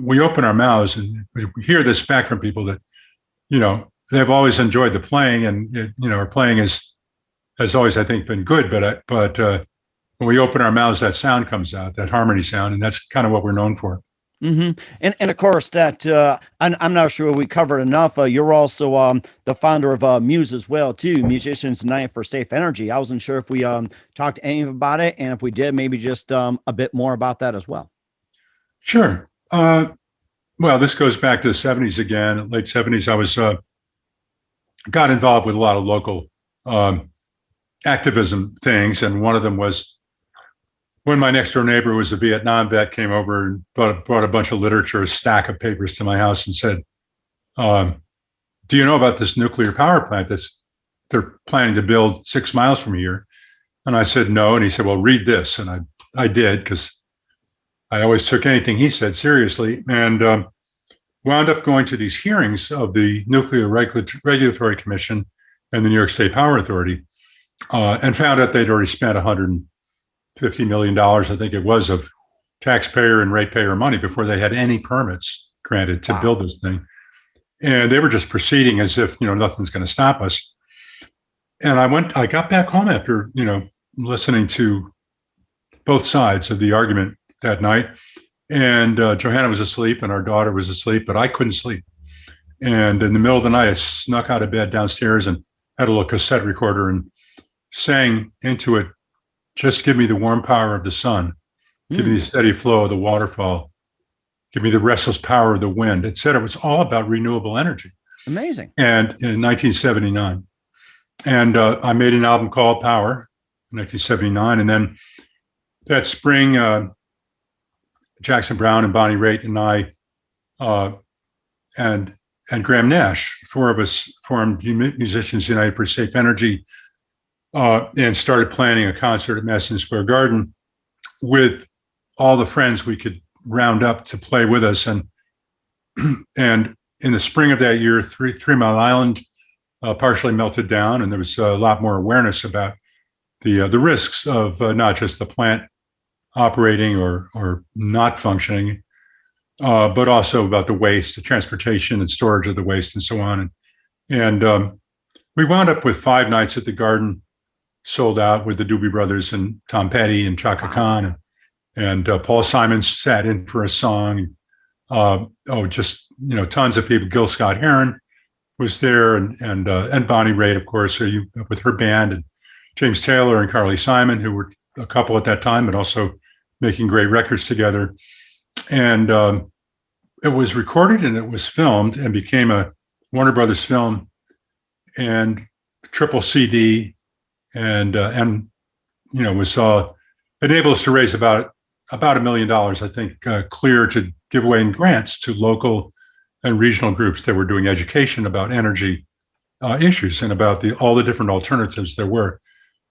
we open our mouths and we hear this back from people that, they've always enjoyed the playing, and our playing has always, I think, been good. But when we open our mouths, that sound comes out, that harmony sound, and that's kind of what we're known for. Mm-hmm. And of course that I'm not sure we covered enough. You're also the founder of Muse as well too, Musicians United for Safe Energy. I wasn't sure if we talked any about it, and if we did, maybe just a bit more about that as well. Sure. Well, this goes back to the 70s again. Late 70s, I got involved with a lot of local activism things, and one of them was when my next door neighbor was a Vietnam vet, came over and brought a bunch of literature, a stack of papers to my house, and said, do you know about this nuclear power plant they're planning to build 6 miles from here? And I said, no. And he said, well, read this. And I did, because I always took anything he said seriously, and wound up going to these hearings of the Nuclear Regulatory Commission and the New York State Power Authority, and found out they'd already spent $150 million, I think it was, of taxpayer and ratepayer money before they had any permits granted to build this thing. And they were just proceeding as if, nothing's going to stop us. And I got back home after, listening to both sides of the argument that night. And Johanna was asleep and our daughter was asleep, but I couldn't sleep. And in the middle of the night, I snuck out of bed downstairs and had a little cassette recorder and sang into it, just give me the warm power of the sun. Give me the steady flow of the waterfall. Give me the restless power of the wind. It said it was all about renewable energy. Amazing. And in 1979. And I made an album called Power in 1979. And then that spring, Jackson Browne and Bonnie Raitt and I and Graham Nash, four of us formed Musicians United for Safe Energy, and started planning a concert at Madison Square Garden with all the friends we could round up to play with us. And in the spring of that year, Three Mile Island partially melted down, and there was a lot more awareness about the risks of not just the plant operating or not functioning, but also about the waste, the transportation and storage of the waste, and so on. And we wound up with 5 nights at the Garden, sold out, with the Doobie Brothers and Tom Petty and Chaka Khan, and Paul Simon sat in for a song. Just tons of people. Gil Scott-Heron was there, and Bonnie Raitt, of course, with her band, and James Taylor and Carly Simon, who were a couple at that time, but also making great records together. And it was recorded and it was filmed and became a Warner Brothers film and triple CD, and was enabled us to raise about $1 million, I think, clear to give away in grants to local and regional groups that were doing education about energy issues and about all the different alternatives there were,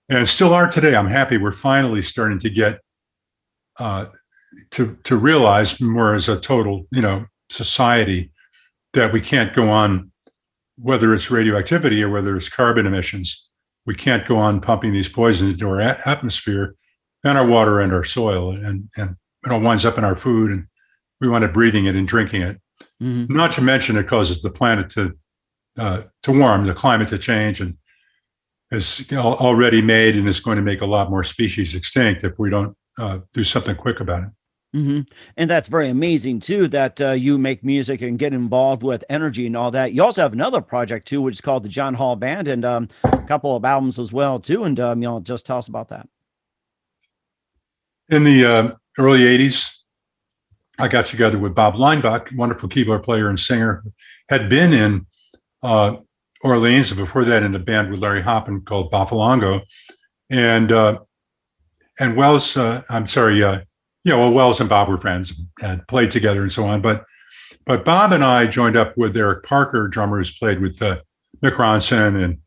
and still are today. I'm happy we're finally starting to get to realize more as a total, society, that we can't go on, whether it's radioactivity or whether it's carbon emissions, we can't go on pumping these poisons into our atmosphere and our water and our soil, and it all winds up in our food, and we wind up breathing it and drinking it. Mm-hmm. Not to mention it causes the planet to warm, the climate to change, and is already made and is going to make a lot more species extinct if we don't do something quick about it. Mm-hmm. And that's very amazing too, that you make music and get involved with energy and all that. You also have another project too, which is called the John Hall Band, and a couple of albums as well too. And just tell us about that. In the early 80s, I got together with Bob Leinbach, wonderful keyboard player and singer, had been in Orleans, and before that in a band with Larry Hoppin called Bafalongo. And Wells, Wells and Bob were friends, had played together and so on. But Bob and I joined up with Eric Parker, drummer who's played with Mick Ronson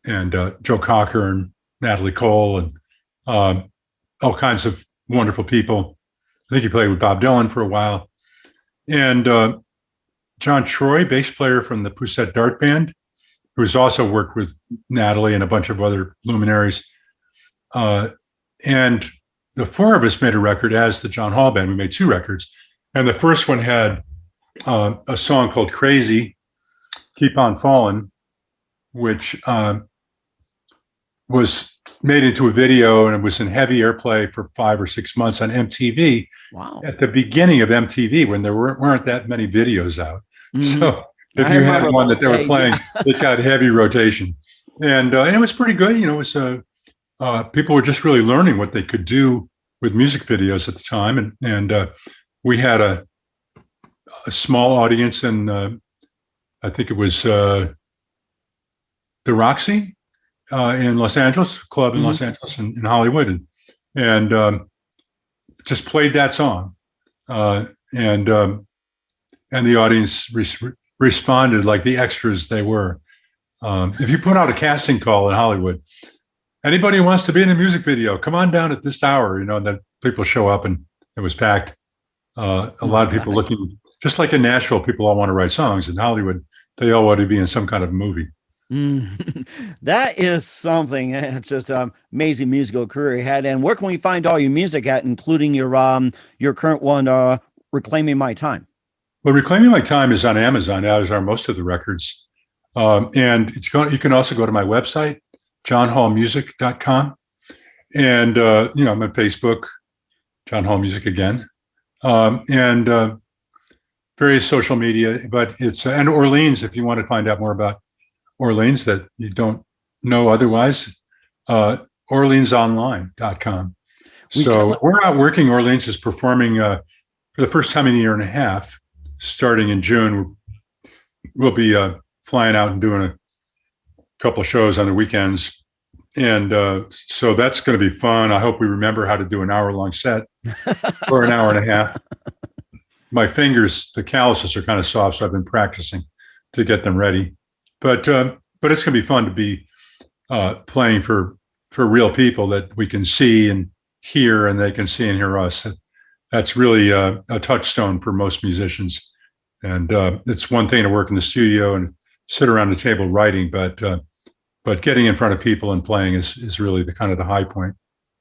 and Joe Cocker and Natalie Cole and all kinds of wonderful people. I think he played with Bob Dylan for a while. And John Troy, bass player from the Poussette Dart Band, who's also worked with Natalie and a bunch of other luminaries. And the four of us made a record as the John Hall Band. We made 2 records. And the first one had a song called Crazy, Keep On Falling, which was made into a video, and it was in heavy airplay for 5 or 6 months on MTV. Wow. At the beginning of MTV, when there weren't that many videos out. Mm-hmm. So if you had one that they were playing, it got heavy rotation. And it was pretty good. It was people were just really learning what they could do with music videos at the time. And we had a small audience in, I think it was the Roxy in Los Angeles, club in Los Angeles and in Hollywood, and just played that song, and the audience responded like the extras they were. If you put out a casting call in Hollywood, anybody who wants to be in a music video, come on down at this hour, and then people show up, and it was packed. A lot of people looking, just like in Nashville, people all want to write songs. In Hollywood, they all want to be in some kind of movie. That is something. It's just amazing musical career you had. And where can we find all your music at, including your current one, Reclaiming My Time? Well, Reclaiming My Time is on Amazon, as are most of the records. And you can also go to my website, johnhallmusic.com. And, I'm on Facebook, John Hall Music again, and various social media. But it's, and Orleans, if you want to find out more about Orleans that you don't know otherwise, orleansonline.com. So we're out working. Orleans is performing for the first time in a year and a half, starting in June. We'll be flying out and doing a couple of shows on the weekends. And so that's going to be fun. I hope we remember how to do an hour-long set or an hour and a half. My fingers, the calluses are kind of soft, so I've been practicing to get them ready. But it's going to be fun to be playing for real people that we can see and hear, and they can see and hear us. That's really a touchstone for most musicians. And it's one thing to work in the studio and sit around the table writing, but getting in front of people and playing is really the kind of the high point.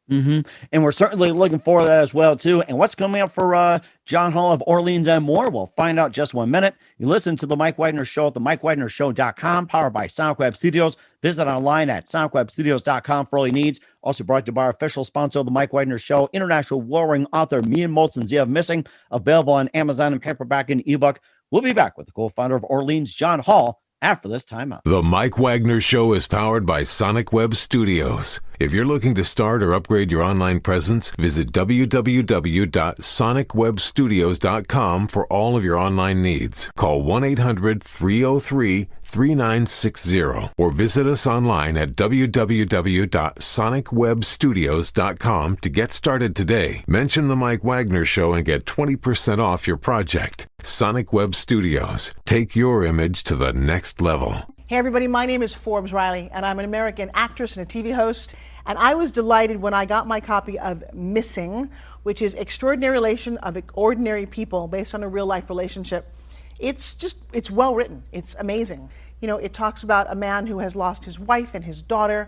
Mm-hmm. And we're certainly looking forward to that as well, too. And what's coming up for John Hall of Orleans and more? We'll find out just 1 minute. You listen to The Mike Wagner Show at themikewagnershow.com, powered by SonicWeb Studios. Visit online at sonicwebstudios.com for all your needs. Also brought to you by our official sponsor of The Mike Wagner Show, international warring author Mia Molson's Zia of Missing, available on Amazon and paperback and ebook. We'll be back with the co-founder of Orleans, John Hall, after this timeout. The Mike Wagner Show is powered by SonicWeb Studios. If you're looking to start or upgrade your online presence, visit www.sonicwebstudios.com for all of your online needs. Call 1-800-303-3960 or visit us online at www.sonicwebstudios.com to get started today. Mention The Mike Wagner Show and get 20% off your project. Sonic Web Studios. Take your image to the next level. Hey everybody, my name is Forbes Riley, and I'm an American actress and a TV host. And I was delighted when I got my copy of Missing, which is Extraordinary Relation of Ordinary People based on a real life relationship. It's well written. It's amazing. It talks about a man who has lost his wife and his daughter,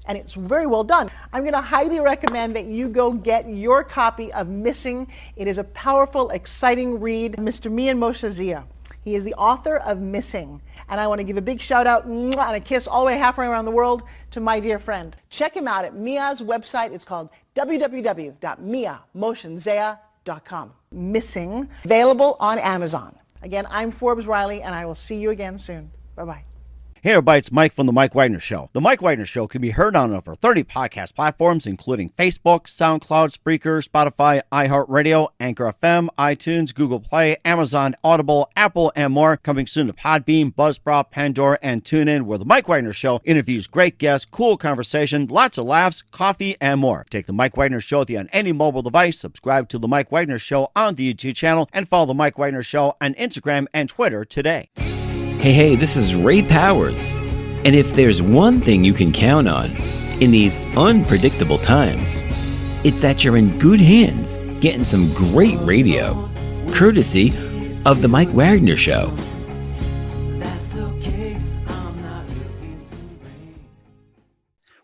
and it's very well done. I'm going to highly recommend that you go get your copy of Missing. It is a powerful, exciting read. Mr. Mian Moshe Zia. He is the author of Missing. And I want to give a big shout out and a kiss all the way halfway around the world to my dear friend. Check him out at Mia's website. It's called www.miamoshenzea.com. Missing, available on Amazon. Again, I'm Forbes Riley, and I will see you again soon. Bye-bye. Hey everybody, it's Mike from The Mike Wagner Show. The Mike Wagner Show can be heard on over 30 podcast platforms, including Facebook, SoundCloud, Spreaker, Spotify, iHeartRadio, Anchor FM, iTunes, Google Play, Amazon, Audible, Apple, and more. Coming soon to Podbean, Buzzsprout, Pandora, and TuneIn, where The Mike Wagner Show interviews great guests, cool conversation, lots of laughs, coffee, and more. Take The Mike Wagner Show with you on any mobile device. Subscribe to The Mike Wagner Show on the YouTube channel, and follow The Mike Wagner Show on Instagram and Twitter today. Hey, this is Ray Powers. And if there's one thing you can count on in these unpredictable times, it's that you're in good hands getting some great radio, courtesy of The Mike Wagner Show.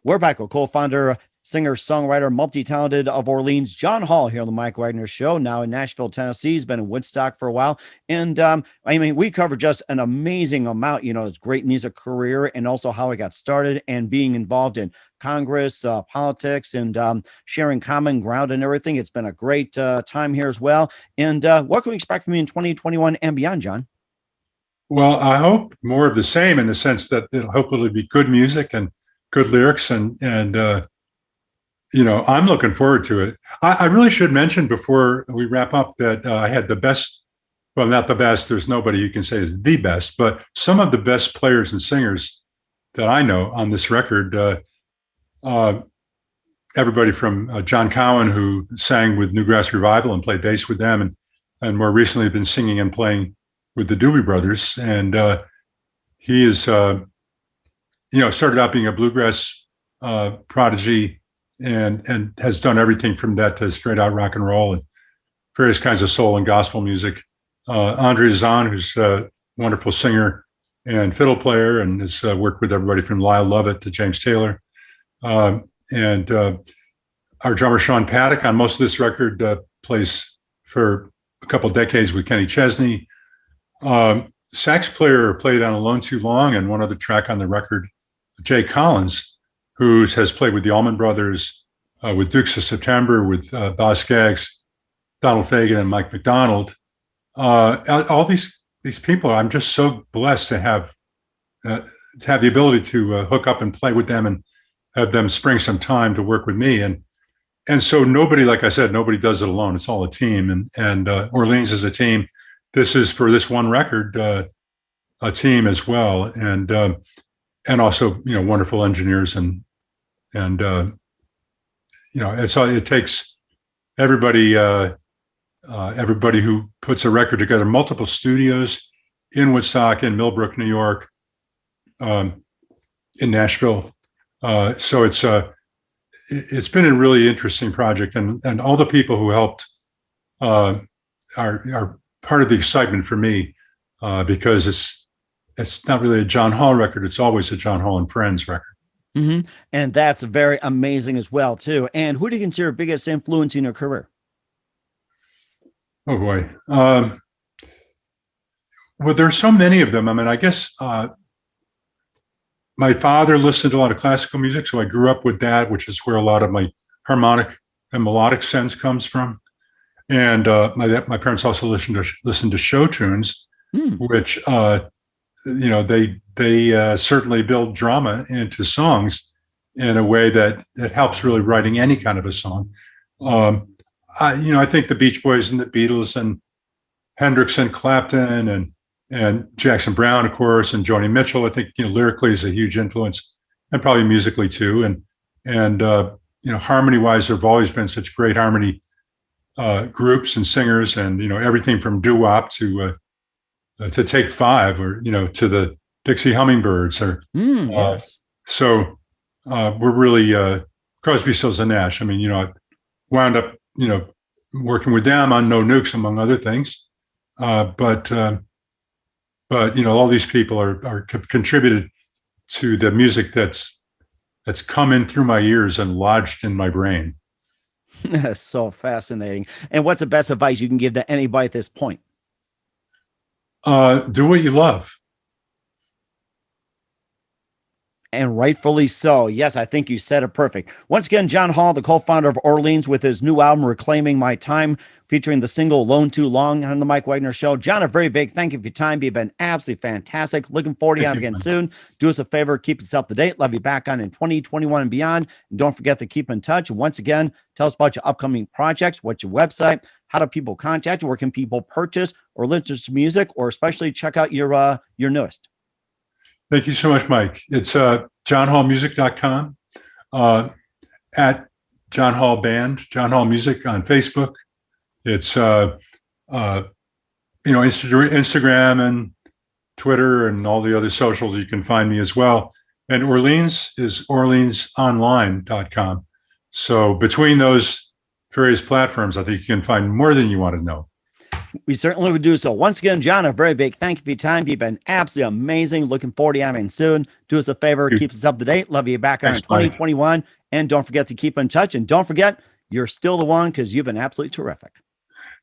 We're back with co-founder, singer, songwriter, multi-talented of Orleans, John Hall, here on the Mike Wagner Show, now in Nashville, Tennessee. He's been in Woodstock for a while. And we covered just an amazing amount, his great music career and also how he got started and being involved in Congress, politics, and sharing common ground and everything. It's been a great time here as well. And what can we expect from you in 2021 and beyond, John? Well, I hope more of the same, in the sense that it'll hopefully be good music and good lyrics, and I'm looking forward to it. I really should mention before we wrap up that I had the best, well, not the best, there's nobody you can say is the best, but some of the best players and singers that I know on this record. Everybody from John Cowan, who sang with Newgrass Revival and played bass with them, and more recently been singing and playing with the Doobie Brothers. And he is, started out being a bluegrass prodigy, and has done everything from that to straight out rock and roll and various kinds of soul and gospel music. Andre Zahn, who's a wonderful singer and fiddle player, and has worked with everybody from Lyle Lovett to James Taylor. And our drummer, Sean Paddock, on most of this record, plays for a couple decades with Kenny Chesney. Sax player played on Alone Too Long, and one other track on the record, Jay Collins, who has played with the Allman Brothers, with Dukes of September, with Boz Scaggs, Donald Fagen, and Mike McDonald. All these people, I'm just so blessed to have the ability to hook up and play with them and have them spring some time to work with me. And so nobody, like I said, nobody does it alone. It's all a team. And Orleans is a team. This is, for this one record, a team as well. And also, wonderful engineers it takes everybody who puts a record together, multiple studios in Woodstock, in Millbrook, New York, in Nashville. So it's been a really interesting project, and all the people who helped are part of the excitement for me, because it's not really a John Hall record. It's always a John Hall and Friends record. Mm-hmm. And that's very amazing as well, too. And who do you consider biggest influence in your career? Oh, boy. Well, there's so many of them. I mean, I guess my father listened to a lot of classical music, so I grew up with that, which is where a lot of my harmonic and melodic sense comes from. And my parents also listened to show tunes, which they certainly build drama into songs in a way that helps really writing any kind of a song. I think the Beach Boys and the Beatles and Hendrix and Clapton and Jackson Brown, of course, and Joni Mitchell, I think, lyrically is a huge influence, and probably musically too. And harmony wise, there have always been such great harmony groups and singers, and, everything from doo-wop to Take Five, or, to the Dixie Hummingbirds, or Yes. So we're really Crosby, Stills and Nash. I mean, I wound up working with them on No Nukes, among other things, but all these people are contributed to the music that's come in through my ears and lodged in my brain. That's so fascinating. And what's the best advice you can give to anybody at this point? Do what you love. And rightfully so. Yes, I think you said it perfect. Once again, John Hall, the co-founder of Orleans, with his new album, Reclaiming My Time, featuring the single Alone Too Long on the Mike Wagner Show. John, a very big thank you for your time. You've been absolutely fantastic. Looking forward to you on again soon. Do us a favor, keep us up to date. Love you back on in 2021 and beyond. And don't forget to keep in touch. Once again, tell us about your upcoming projects. What's your website? How do people contact you? Where can people purchase or listen to music, or especially check out your newest? Thank you so much, Mike. It's johnhallmusic.com, at John Hall Band, John Hall Music on Facebook. It's Instagram and Twitter and all the other socials. You can find me as well. And Orleans is orleansonline.com. So between those various platforms, I think you can find more than you want to know. We certainly would do so. Once again, John, a very big thank you for your time. You've been absolutely amazing. Looking forward to having you soon. Do us a favor, keep us up to date. Love you back on in 2021. And don't forget to keep in touch. And don't forget, you're still the one, because you've been absolutely terrific.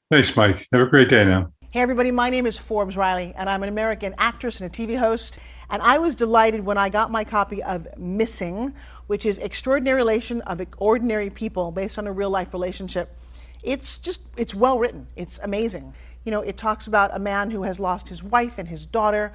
Thanks, Mike. Have a great day now. Hey everybody, my name is Forbes Riley, and I'm an American actress and a TV host. And I was delighted when I got my copy of Missing, which is Extraordinary Relation of Ordinary People, based on a real life relationship. It's well written. It's amazing. You know, it talks about a man who has lost his wife and his daughter,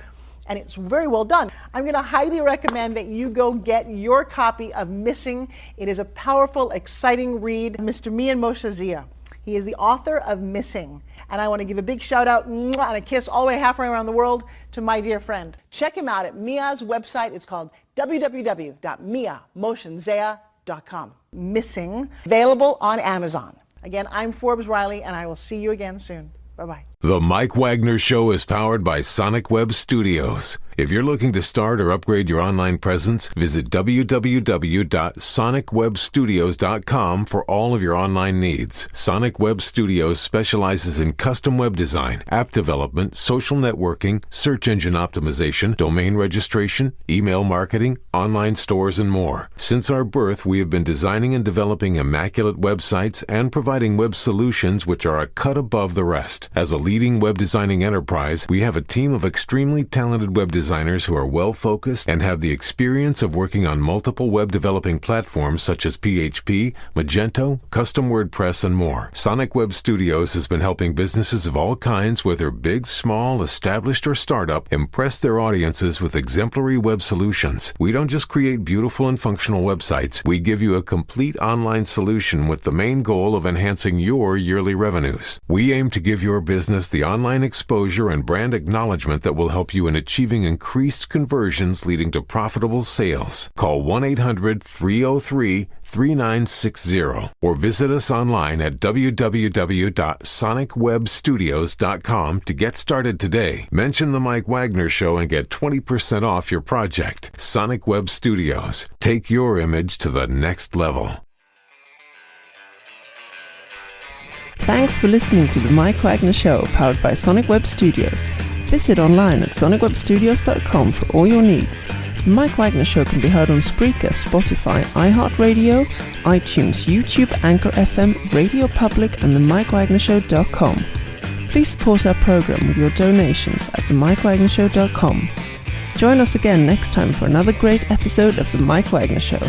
and it's very well done. I'm going to highly recommend that you go get your copy of Missing. It is a powerful, exciting read. Mr. Mian Moshe Zia. He is the author of Missing. And I want to give a big shout out and a kiss all the way halfway around the world to my dear friend. Check him out at Mia's website. It's called www.miamoshenzea.com. Missing, available on Amazon. Again, I'm Forbes Riley, and I will see you again soon. Bye-bye. The Mike Wagner Show is powered by Sonic Web Studios. If you're looking to start or upgrade your online presence, visit www.sonicwebstudios.com for all of your online needs. Sonic Web Studios specializes in custom web design, app development, social networking, search engine optimization, domain registration, email marketing, online stores, and more. Since our birth, we have been designing and developing immaculate websites and providing web solutions which are a cut above the rest. As a leading web designing enterprise, we have a team of extremely talented web designers who are well-focused and have the experience of working on multiple web developing platforms such as PHP, Magento, Custom WordPress, and more. Sonic Web Studios has been helping businesses of all kinds, whether big, small, established, or startup, impress their audiences with exemplary web solutions. We don't just create beautiful and functional websites. We give you a complete online solution with the main goal of enhancing your yearly revenues. We aim to give your business the online exposure and brand acknowledgement that will help you in achieving increased conversions leading to profitable sales. Call 1-800-303-3960 or visit us online at www.sonicwebstudios.com to get started today. Mention the Mike Wagner Show and get 20% off your project. Sonic Web Studios. Take your image to the next level. Thanks for listening to the Mike Wagner Show, powered by Sonic Web Studios. Visit online at sonicwebstudios.com for all your needs. The Mike Wagner Show can be heard on Spreaker, Spotify, iHeartRadio, iTunes, YouTube, Anchor FM, Radio Public, and themikewagnershow.com. Please support our program with your donations at themikewagnershow.com. Join us again next time for another great episode of The Mike Wagner Show.